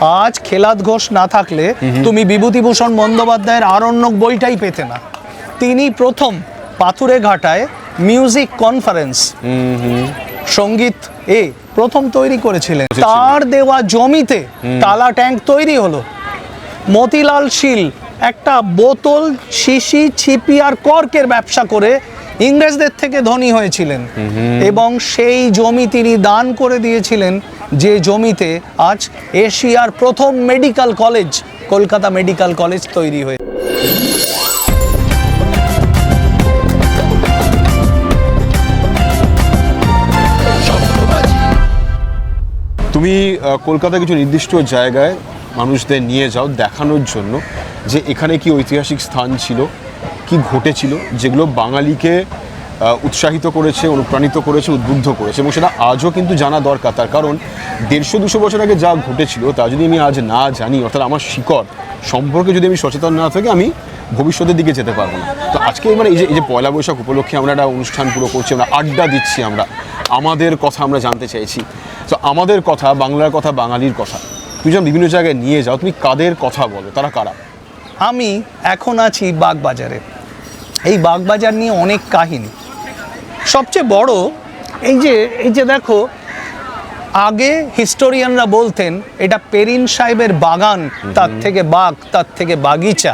আজ খেলাদ ঘোষ না থাকলে তুমি বিভূতিভূষণ বন্দ্যোপাধ্যায়ের আরণ্যক বইটাই পেতে না। তিনি প্রথম পাথুরে ঘাটায় মিউজিক কনফারেন্স সঙ্গীত প্রথম তৈরি করেছিলেন। তার দেওয়া জমিতে টালা ট্যাঙ্ক তৈরি হলো। মতিলাল শীল একটা বোতল, শিশি, ছিপি আর কর্কের ব্যবসা করে ইংরেজদের থেকে ধনী হয়েছিলেন এবং সেই জমি তিনি দান করে দিয়েছিলেন, যে জমিতে আজ এশিয়ার প্রথম medical college, Kolkata medical college তৈরি হয়ে। তুমি কলকাতায় কিছু নির্দিষ্ট জায়গায় মানুষদের নিয়ে যাও দেখানোর জন্য যে এখানে কি ঐতিহাসিক স্থান ছিল, কি ঘটেছিল, যেগুলো বাঙালিকে উৎসাহিত করেছে, অনুপ্রাণিত করেছে, উদ্বুদ্ধ করেছে, এবং সেটা আজও কিন্তু জানা দরকার। তার কারণ 150-200 বছর আগে যা ঘটেছিল তা যদি আমি আজ না জানি, অর্থাৎ আমার শিকড় সম্পর্কে যদি আমি সচেতন না থাকি, আমি ভবিষ্যতের দিকে যেতে পারবো না। তো আজকে মানে এই যে পয়লা বৈশাখ উপলক্ষে আমরা একটা অনুষ্ঠান পুরো করছি, আমরা আড্ডা দিচ্ছি, আমরা আমাদের কথা আমরা জানতে চাইছি। তো আমাদের কথা, বাংলার কথা, বাঙালির কথা তুমি যখন বিভিন্ন জায়গায় নিয়ে যাও, তুমি কাদের কথা বলো, তারা কারা? আমি এখন আছি বাগবাজারে। এই বাগবাজার নিয়ে অনেক কাহিনী। সবচেয়ে বড় এই যে দেখো, আগে হিস্টোরিয়ানরা বলতেন এটা পেরিন সাহেবের বাগান, তার থেকে বাগ, তার থেকে বাগিচা,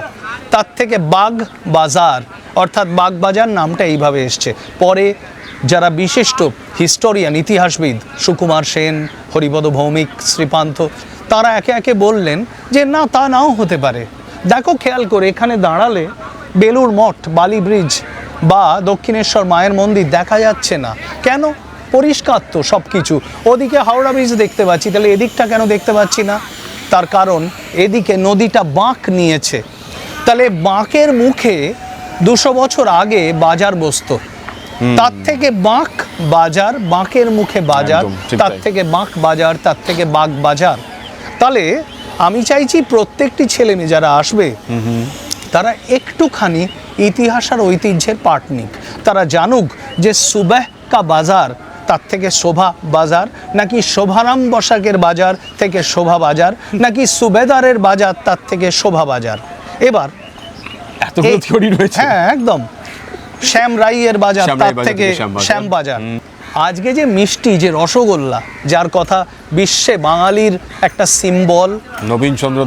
তার থেকে বাগ বাজার, অর্থাৎ বাগবাজার নামটা এইভাবে এসছে। পরে যারা বিশিষ্ট হিস্টোরিয়ান, ইতিহাসবিদ সুকুমার সেন, হরিপদ ভৌমিক, শ্রীপান্থ, তারা একে একে বললেন যে না, তা নাও হতে পারে। দেখো খেয়াল করে, এখানে দাঁড়ালে বেলুড় মঠ, বালি ব্রিজ বা দক্ষিণেশ্বর মায়ের মন্দির দেখা যাচ্ছে না কেন? পরিষ্কার তো সব কিছু। ওদিকে হাওড়া ব্রিজ দেখতে পাচ্ছি, তাহলে এদিকটা কেন দেখতে পাচ্ছি না? তার কারণ এদিকে নদীটা বাঁক নিয়েছে। তাহলে বাঁকের মুখে 200 বছর আগে বাজার বসতো, তার থেকে বাঁক বাজার, বাঁকের মুখে বাজার, তার থেকে বাঁক বাজার, তার থেকে বাগ বাজার। তাহলে আমি চাইছি প্রত্যেকটি ছেলে মেয়ে যারা আসবে তারা একটুখানি ইতিহাস আর ঐতিহ্যের পাঠ নিক। তারা জানুক যে সুবেহ কা বাজার তার থেকে শোভা বাজার, নাকি শোভারাম বসাকের বাজার থেকে শোভা বাজার, নাকি সুবেদারের বাজার তার থেকে শোভা বাজার। এবার এতগুলো থিওরি রয়েছে। হ্যাঁ, একদম। শ্যাম রাইয়ের বাজার তার থেকে শ্যাম বাজার। আজকে যে মিষ্টি, যে রসগোল্লা, যার কথা বিশ্বে বাঙালির একটা সিম্বল, নবীনচন্দ্র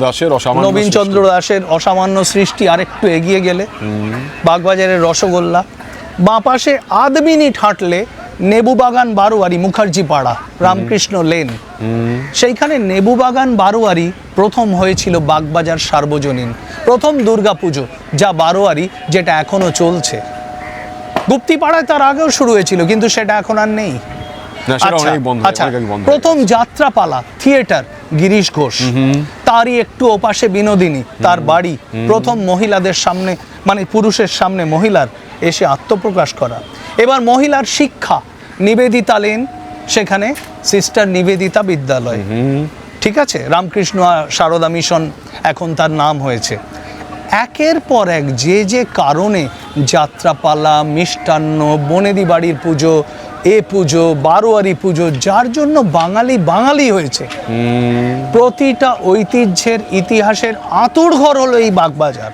দাশের অসামান্য সৃষ্টি। আর একটু এগিয়ে গেলে বাগবাজারের রসগোল্লা, বাঁ পাশে আধ মিনিট হাঁটলে নেবু বাগান বারোয়ারি, মুখার্জি পাড়া, রামকৃষ্ণ লেন, সেইখানে নেবু বাগান বারোয়ারি প্রথম হয়েছিল বাগবাজার সার্বজনীন, প্রথম দুর্গাপুজো যা বারোয়ারি, যেটা এখনো চলছে। গুপ্তিপাড়ায় তার আগেও শুরু হয়েছিল, কিন্তু সেটা এখন আর নেই। আচ্ছা, প্রথম যাত্রাপালা থিয়েটার গিরিশ ঘোষ, তারই একটু ওপাশে বিনোদিনী, তার বাড়ি। প্রথম মহিলাদের সামনে, মানে পুরুষের সামনে মহিলার এসে আত্মপ্রকাশ করা। এবার মহিলার শিক্ষা, নিবেদিতা লেন, সেখানে সিস্টার নিবেদিতা বিদ্যালয়, ঠিক আছে। রামকৃষ্ণ সারদা মিশন এখন তার নাম হয়েছে। একের পর এক যে কারণে যাত্রাপালা, মিষ্টান্ন, বনেদি বাড়ির পুজো, পুজো, বারোয়ারি পুজো, যার জন্য বাঙালি হয়েছে। প্রতিটা ঐতিহ্যের, ইতিহাসের আঁতুড়ঘর হলো এই বাগবাজার।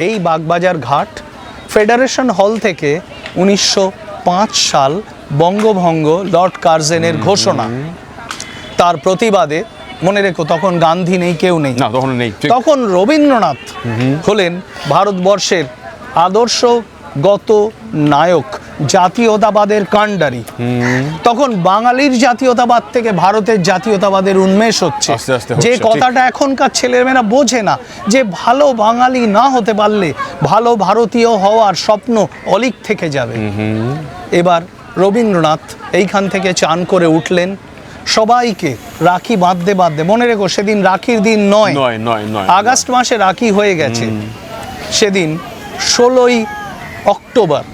এই বাগবাজার ঘাট ফেডারেশন হল থেকে 1905 সাল বঙ্গভঙ্গ লর্ড কার্জেনের ঘোষণা, তার প্রতিবাদে, মনে রেখো তখন গান্ধী নেই, কেউ নেই, তখন রবীন্দ্রনাথ হলেন ভারতবর্ষের আদর্শগত নায়ক, জাতীয়তাবাদের কাণ্ডারি। তখন বাঙালির জাতীয়তাবাদ থেকে ভারতের জাতীয়তাবাদের উন্মেষ হচ্ছে, যে কথাটা এখনকার ছেলেমেয়েরা বোঝে না, যে ভালো বাঙালি না হতে পারলে ভালো ভারতীয় হওয়ার স্বপ্ন অলীক থেকে যাবে। এবার রবীন্দ্রনাথ এইখান থেকে চান করে উঠলেন, সবাইকে রাখি বাঁধতে, মনে রেখো সেদিন রাখির দিন নয়, আগস্ট মাসে রাখি হয়ে গেছে। সেদিন 16ই অক্টোবর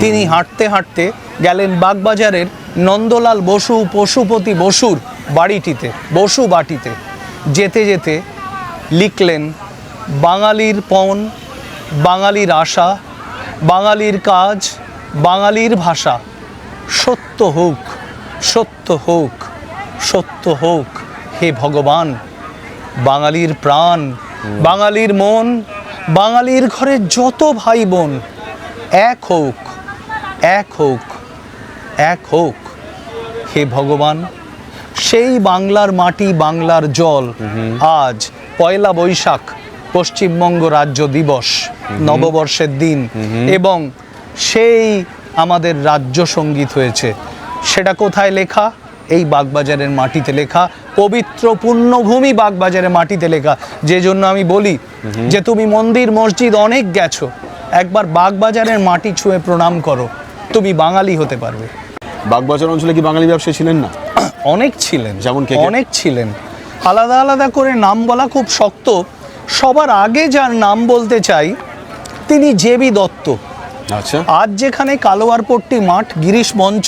তিনি হাঁটতে হাঁটতে গেলেন বাগবাজারের নন্দলাল বসু, পশুপতি বসুর বাড়িটিতে, বসু বাটিতে। যেতে যেতে লিখলেন, বাঙালির পণ, বাঙালির আশা, বাঙালির কাজ, বাঙালির ভাষা, সত্য হোক, সত্য হোক, সত্য হোক, হে ভগবান, বাঙালির প্রাণ, বাঙালির মন, বাঙালির ঘরে যত ভাই বোন এক হোক, এক হোক, এক হোক। হে ভগবান, সেই বাংলার মাটি, বাংলার জল আজ পয়লা বৈশাখ পশ্চিমবঙ্গ রাজ্য দিবস, নববর্ষের দিন, এবং সেই আমাদের রাজ্য সঙ্গীত হয়েছে। সেটা কোথায় লেখা? এই বাগবাজারের মাটিতে লেখা, পবিত্র পুণ্যভূমি বাগবাজারের মাটিতে লেখা। যে জন্য আমি বলি যে তুমি মন্দির মসজিদ অনেক গেছো, একবার বাগবাজারের মাটি ছুঁয়ে প্রণাম করো, তুমি বাঙালি হতে পারবে। বাগবাজার অঞ্চলে কি বাঙালি ব্যবসায়ী ছিলেন না? অনেক ছিলেন, যেমন কে? অনেক ছিলেন। আলাদা আলাদা করে নাম বলা খুব শক্ত। সবার আগে যার নাম বলতে চাই তিনি জেবি দত্ত। আচ্ছা। আজ যেখানে কালোয়ারপট্টি মাঠ, গিরিশ মঞ্চ,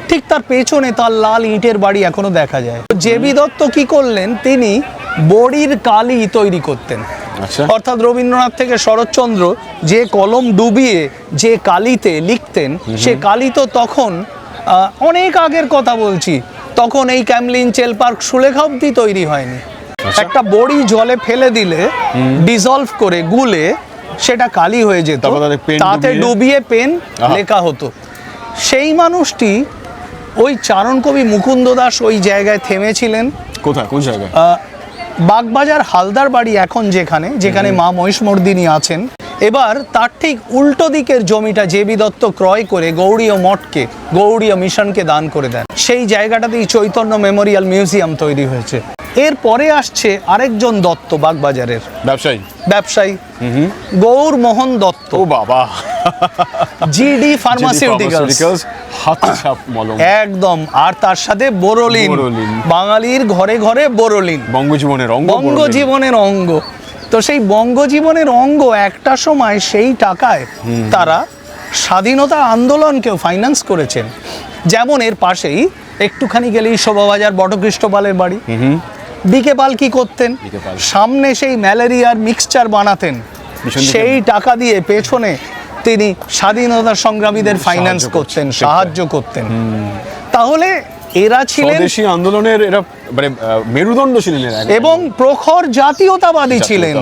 ঠিক তার পেছনে তার লাল ইটের বাড়ি এখনো দেখা যায়। জেবি দত্ত কি করলেন? তিনি বড়ির কালি তৈরি করতেন। আচ্ছা। অর্থাৎ রবীন্দ্রনাথ থেকে শরৎচন্দ্র যে কলম ডুবিয়ে যে কালিতে লিখতেন, সে কালি তো তখন অনেক আগের কথা বলছি, তখন এই ক্যামলিন, চেলপার্ক, সুলেখা অব্দি তৈরি হয়নি। একটা বড়ি জলে ফেলে দিলে ডিসলভ করে গুলে সেটা কালি হয়ে যেত, তারপর তাতে ডুবিয়ে পেন লেখা হতো। সেই মানুষটি ওই চারণ কবি মুকুন্দ দাস ওই জায়গায় থেমেছিলেন। কোথায়, কোন জায়গায়? বাগবাজার হালদার বাড়ি এখন যেখানে, যেখানে মা মহিষমর্দিনী আছেন। এবার তার ঠিক উল্টো দিকের জমিটা জেবি দত্ত ক্রয় করে গৌড়ীয় মঠকে, গৌড়ীয় মিশনকে দান করে দেন। সেই জায়গাটাতেই চৈতন্য মেমোরিয়াল মিউজিয়াম তৈরি হয়েছে। এরপরে আসছে আরেকজন দত্ত বাগবাজারের ব্যবসায়ী, গৌর মোহন দত্ত। ও বাবা! জিডি ফার্মাসিউটিক্যালস, একদম। আর তার সাথে বোরোলিন, বাঙালির ঘরে ঘরে বোরোলিন, বঙ্গজীবনের অঙ্গ। তো সেই বঙ্গজীবনের অঙ্গ একটা সময় সেই টাকায় তারা স্বাধীনতা আন্দোলনকেও ফাইন্যান্স করেছেন। যেমন এর পাশেই একটুখানি গেলেই শোভাবাজার বটকৃষ্ণ পালের বাড়ি। বিকে পাল কি করতেন? সামনে সেই ম্যালেরিয়ার মিক্সচার বানাতেন, সেই টাকা দিয়ে পেছনে তিনি স্বাধীনতা সংগ্রামীদের ফাইন্যান্স করতেন, সাহায্য করতেন। তাহলে এরা ছিলেন স্বদেশী আন্দোলনের, এরা মানে মেরুদণ্ড ছিলেন এবং প্রখর জাতীয়তাবাদী ছিলেন।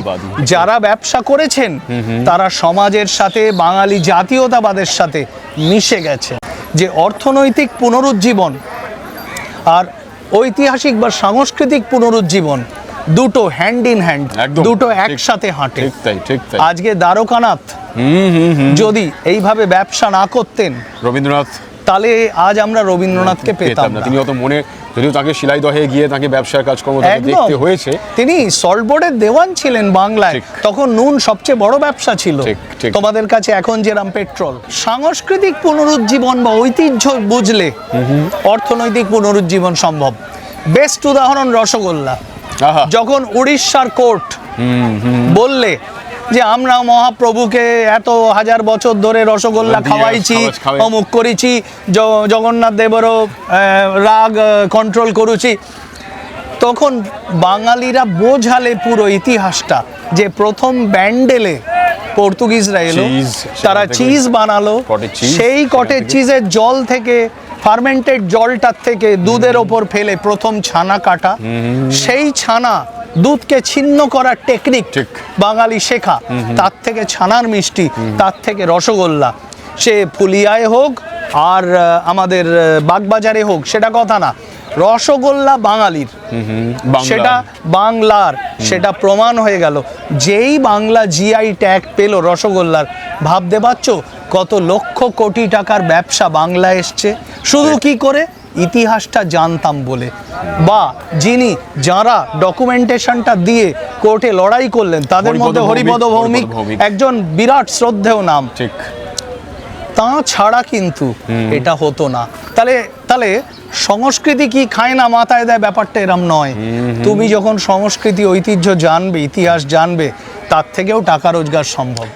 যারা ব্যবসা করেছেন তারা সমাজের সাথে, বাঙালি জাতীয়তাবাদের সাথে মিশে গেছে। যে অর্থনৈতিক পুনরুজ্জীবন আর ঐতিহাসিক বা সাংস্কৃতিক পুনরুজ্জীবন দুটো হ্যান্ড ইন হ্যান্ড, দুটো একসাথে হাঁটে। আজকে দ্বারকানাথ যদি এইভাবে ব্যবসা না করতেন রবীন্দ্রনাথ, তাহলে আজ আমরা রবীন্দ্রনাথকে পেতাম না। তিনি হয়তো মনে, যদিও তাকে শিলাইদহে গিয়ে তাকে ব্যবসার কাজকর্ম দেখতে হয়েছে। তিনি সল্ট বোর্ডের দেওয়ান ছিলেন বাংলায়। তখন নুন সবচেয়ে বড় ব্যবসা ছিল, তোমাদের কাছে এখন যেরকম পেট্রোল। সাংস্কৃতিক পুনরুজ্জীবন বা ঐতিহ্য বুঝলে অর্থনৈতিক পুনরুজ্জীবন সম্ভব। বেস্ট উদাহরণ রসগোল্লা। যখন উড়িষ্যার কোর্ট বললে যে আমরা মহাপ্রভুকে এত হাজার বছর ধরে রসগোল্লা খাওয়াইছি, অমুক করেছি, জগন্নাথ দেবেরও রাগ কন্ট্রোল করেছি, তখন বাঙালিরা বোঝালে পুরো ইতিহাসটা যে প্রথম ব্যান্ডেলে পর্তুগিজরা এলো, তারা চিজ বানালো, সেই কটেজ চিজের জল থেকে, ফার্মেন্টেড জলটার থেকে দুধের ওপর ফেলে প্রথম ছানা কাটা, সেই ছানা দুধকে ছিন্ন করার টেকনিক বাঙালি শেখা, তার থেকে ছানার মিষ্টি, তার থেকে রসগোল্লা। সে ফুলিয়ায় হোক আর আমাদের বাগবাজারে হোক সেটা কথা না, রসগোল্লা বাঙালির, সেটা বাংলার, সেটা প্রমাণ হয়ে গেল। যেই বাংলা জিআই ট্যাগ পেল রসগোল্লার, ভাবতে পারছো কত লক্ষ কোটি টাকার ব্যবসা বাংলা এসছে শুধু কি করে? ইতিহাসটা জানতাম বলে, বা যারা ডকুমেন্টেশনটা দিয়ে কোর্টে লড়াই করলেন, তাদের মধ্যে হরিপদ ভৌমিক একজন বিরাট শ্রদ্ধেয় নাম। তা ছাড়া কিন্তু এটা হতো না। তাহলে সংস্কৃতি কি খায় না মাথায় দেয়, ব্যাপারটা এরম নয়। তুমি যখন সংস্কৃতি, ঐতিহ্য জানবে, ইতিহাস জানবে, তার থেকেও টাকা রোজগার সম্ভব।